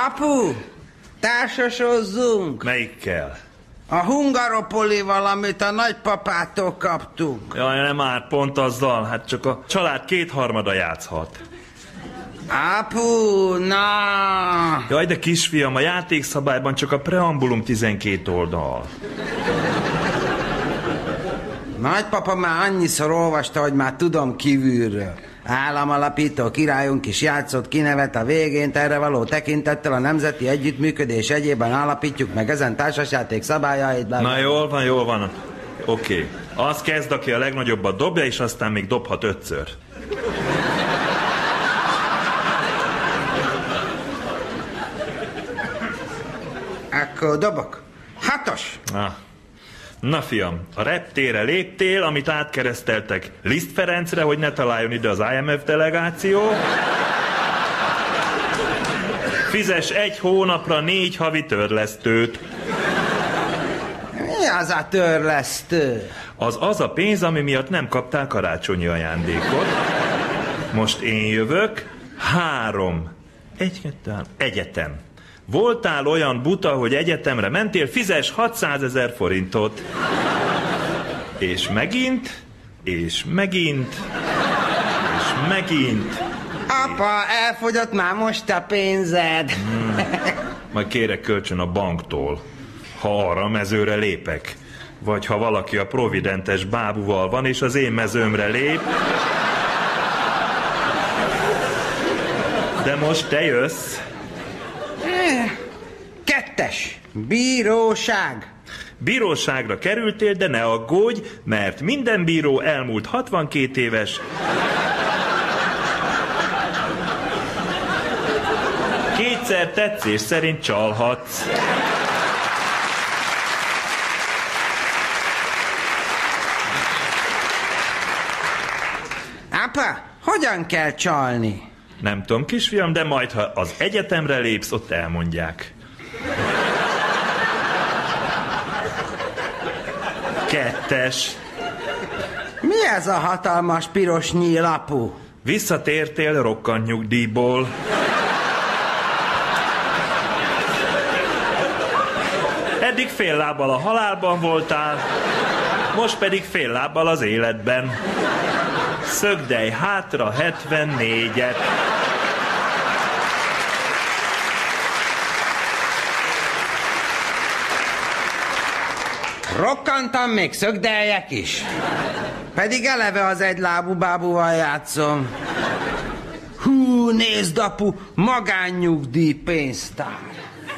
Apu, társasozzunk! Melyikkel? A Hungaropolival, amit a nagypapától kaptunk. Jaj, nem már pont azzal, hát csak a család 2/3 játszhat. Apu, na! Jaj, de kisfiam, a játékszabályban csak a preambulum 12 oldal. Nagypapa már annyiszor olvasta, hogy már tudom kívülről. Államalapító királyunk is játszott kinevet a végén, erre való tekintettel a nemzeti együttműködés egyében állapítjuk meg ezen társasjáték szabályait. Na jól van. Oké. Az kezd, aki a legnagyobbat dobja, és aztán még dobhat 5-ször. Akkor dobok. 6-os. Na fiam, a reptére léptél, amit átkereszteltek Liszt Ferencre, hogy ne találjon ide az IMF delegáció. Fizes 1 hónapra 4 havi törlesztőt. Mi az a törlesztő? Az a pénz, ami miatt nem kaptál karácsonyi ajándékot. Most én jövök. 3. 1, 2, 3. Egyetem. Voltál olyan buta, hogy egyetemre mentél, fizes 600 000 forintot. És megint, és megint, és megint. Apa, elfogyott már most a pénzed. Majd kérek kölcsön a banktól, ha arra a mezőre lépek. Vagy ha valaki a providentes bábúval van, és az én mezőmre lép. De most te jössz. 2. Bíróság. Bíróságra kerültél, de ne aggódj, mert minden bíró elmúlt 62 éves. Kétszer tetszés szerint csalhatsz. Apa, hogyan kell csalni? Nem tudom, kisfiam, de majd, ha az egyetemre lépsz, ott elmondják. 2. Mi ez a hatalmas piros nyíl, apu? Visszatértél rokkant nyugdíjból. Eddig fél lábbal a halálban voltál, most pedig fél lábbal az életben. Szögdelj hátra 74-et. Rokkantam, még szögdeljek is. Pedig eleve az egylábú bábúval játszom. Hú, nézd, apu, magánnyugdíj pénztár.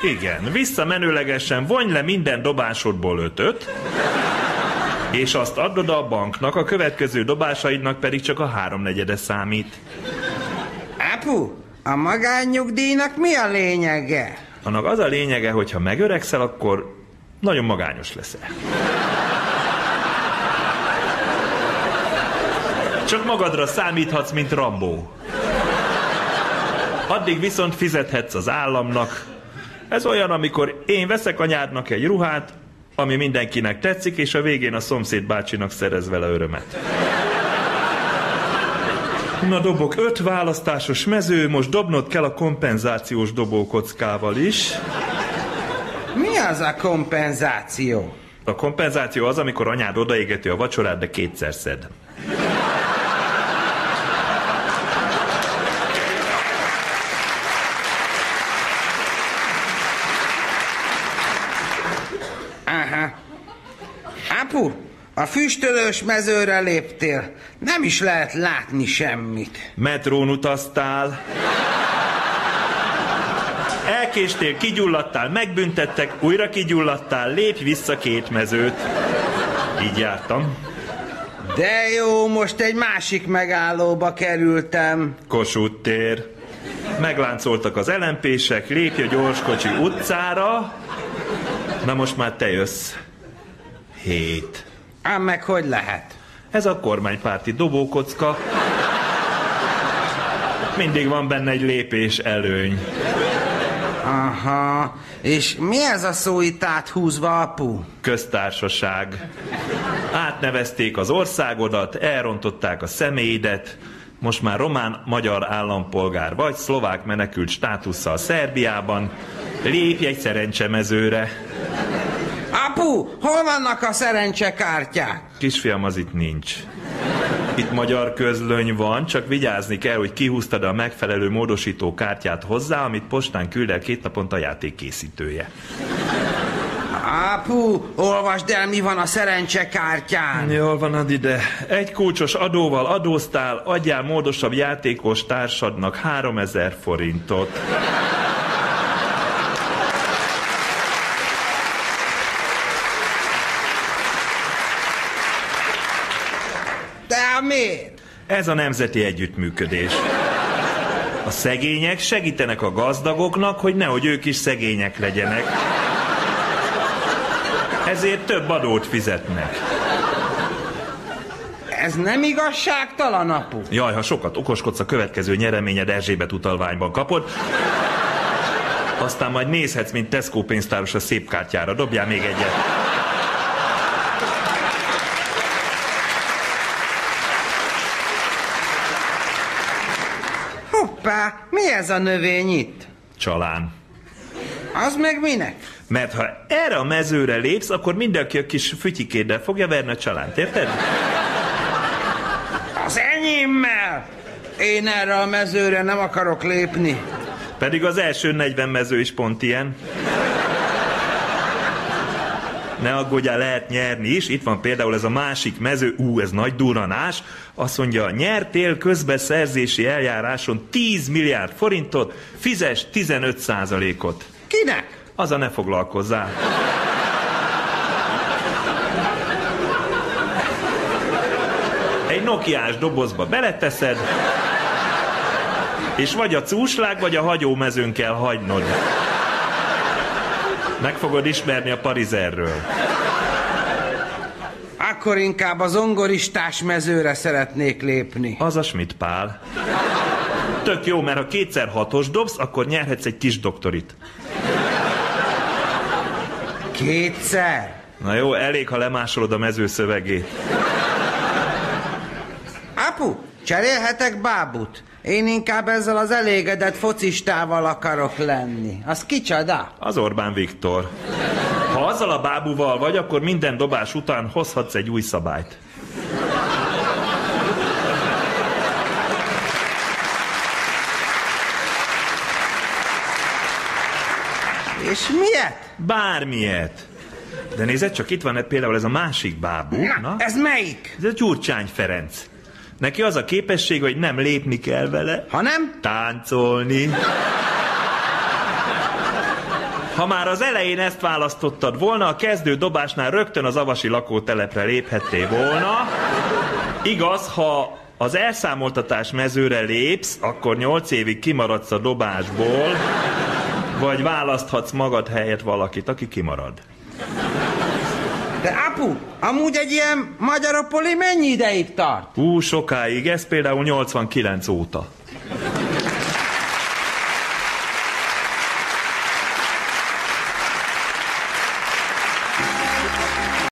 Igen, visszamenőlegesen vonj le minden dobásodból 5-öt, és azt add oda a banknak, a következő dobásaidnak pedig csak a 3/4 számít. Apu, a magánnyugdíjnak mi a lényege? Annak az a lényege, hogy ha megöregszel, akkor nagyon magányos leszel. Csak magadra számíthatsz, mint Rambó. Addig viszont fizethetsz az államnak. Ez olyan, amikor én veszek anyádnak egy ruhát, ami mindenkinek tetszik, és a végén a szomszéd bácsinak szerez vele örömet. Na, dobok 5 választásos mező, most dobnod kell a kompenzációs dobókockával is. Mi az a kompenzáció? A kompenzáció az, amikor anyád odaégeti a vacsorát, de 2-szer szed. Aha. Apu, a füstölős mezőre léptél. Nem is lehet látni semmit. Metrón utaztál. Elkéstél, kigyulladtál, megbüntettek, újra kigyulladtál, lépj vissza 2 mezőt. Így jártam. De jó, most egy másik megállóba kerültem. Kossuth tér. Megláncoltak az LMP-sek, lépj a gyorskocsi utcára. Na most már te jössz. 7. Ám meg hogy lehet? Ez a kormánypárti dobókocka. Mindig van benne egy lépés előny. Aha, és mi ez a szó itt áthúzva, apu? Köztársaság. Átnevezték az országodat, elrontották a személyidet, most már román-magyar állampolgár vagy, szlovák menekült státusszal Szerbiában, lépj egy szerencsemezőre. Apu, hol vannak a szerencsekártyák? Kisfiam, az itt nincs. Itt magyar közlöny van, csak vigyázni kell, hogy kihúztad a megfelelő módosító kártyát hozzá, amit postán küld el 2 naponta a játék készítője. Apu, olvasd el, mi van a szerencsekártyán. Jól van, add ide. Egy kulcsos adóval adóztál, adjál módosabb játékos társadnak 3000 forintot. De miért? Ez a nemzeti együttműködés. A szegények segítenek a gazdagoknak, hogy nehogy ők is szegények legyenek. Ezért több adót fizetnek. Ez nem igazságtalan, apu? Jaj, ha sokat okoskodsz, a következő nyereményed Erzsébet utalványban kapod. Aztán majd nézhetsz, mint Tesco pénztáros a szép kártyára. Dobjál még egyet. Hoppá, mi ez a növény itt? Csalán. Az meg minek? Mert ha erre a mezőre lépsz, akkor mindenki a kis fütyikéddel fogja verni a csalánt, érted? Az enyémmel! Én erre a mezőre nem akarok lépni. Pedig az első 40 mező is pont ilyen. Ne aggódjál, lehet nyerni is. Itt van például ez a másik mező. Ez nagy durranás. Azt mondja, nyertél közbeszerzési eljáráson 10 milliárd forintot, fizess 15%-ot. Kinek? Azzal ne foglalkozzál. Egy nokiás dobozba beleteszed, és vagy a cúslág, vagy a hagyómezőn kell hagynod. Meg fogod ismerni a parizerről. Akkor inkább a zongoristás mezőre szeretnék lépni. Az a Schmidt Pál. Tök jó, mert ha 2x6-os dobsz, akkor nyerhetsz egy kis doktorit. 2-szer? Na jó, elég, ha lemásolod a mező szövegét. Apu, cserélhetek bábut? Én inkább ezzel az elégedett focistával akarok lenni. Az kicsoda? Az Orbán Viktor. Ha azzal a bábúval vagy, akkor minden dobás után hozhatsz egy új szabályt. És miért? Bármilyet. De nézd, csak itt van például ez a másik bábú. Na, ez melyik? Ez a Gyurcsány Ferenc. Neki az a képesség, hogy nem lépni kell vele, hanem táncolni. Ha már az elején ezt választottad volna, a kezdő dobásnál rögtön az avasi lakótelepre léphettél volna. Igaz, ha az elszámoltatás mezőre lépsz, akkor 8 évig kimaradsz a dobásból, vagy választhatsz magad helyett valakit, aki kimarad. De apu, amúgy egy ilyen Magyaropoli mennyi ideig tart? Sokáig, ez például 89 óta.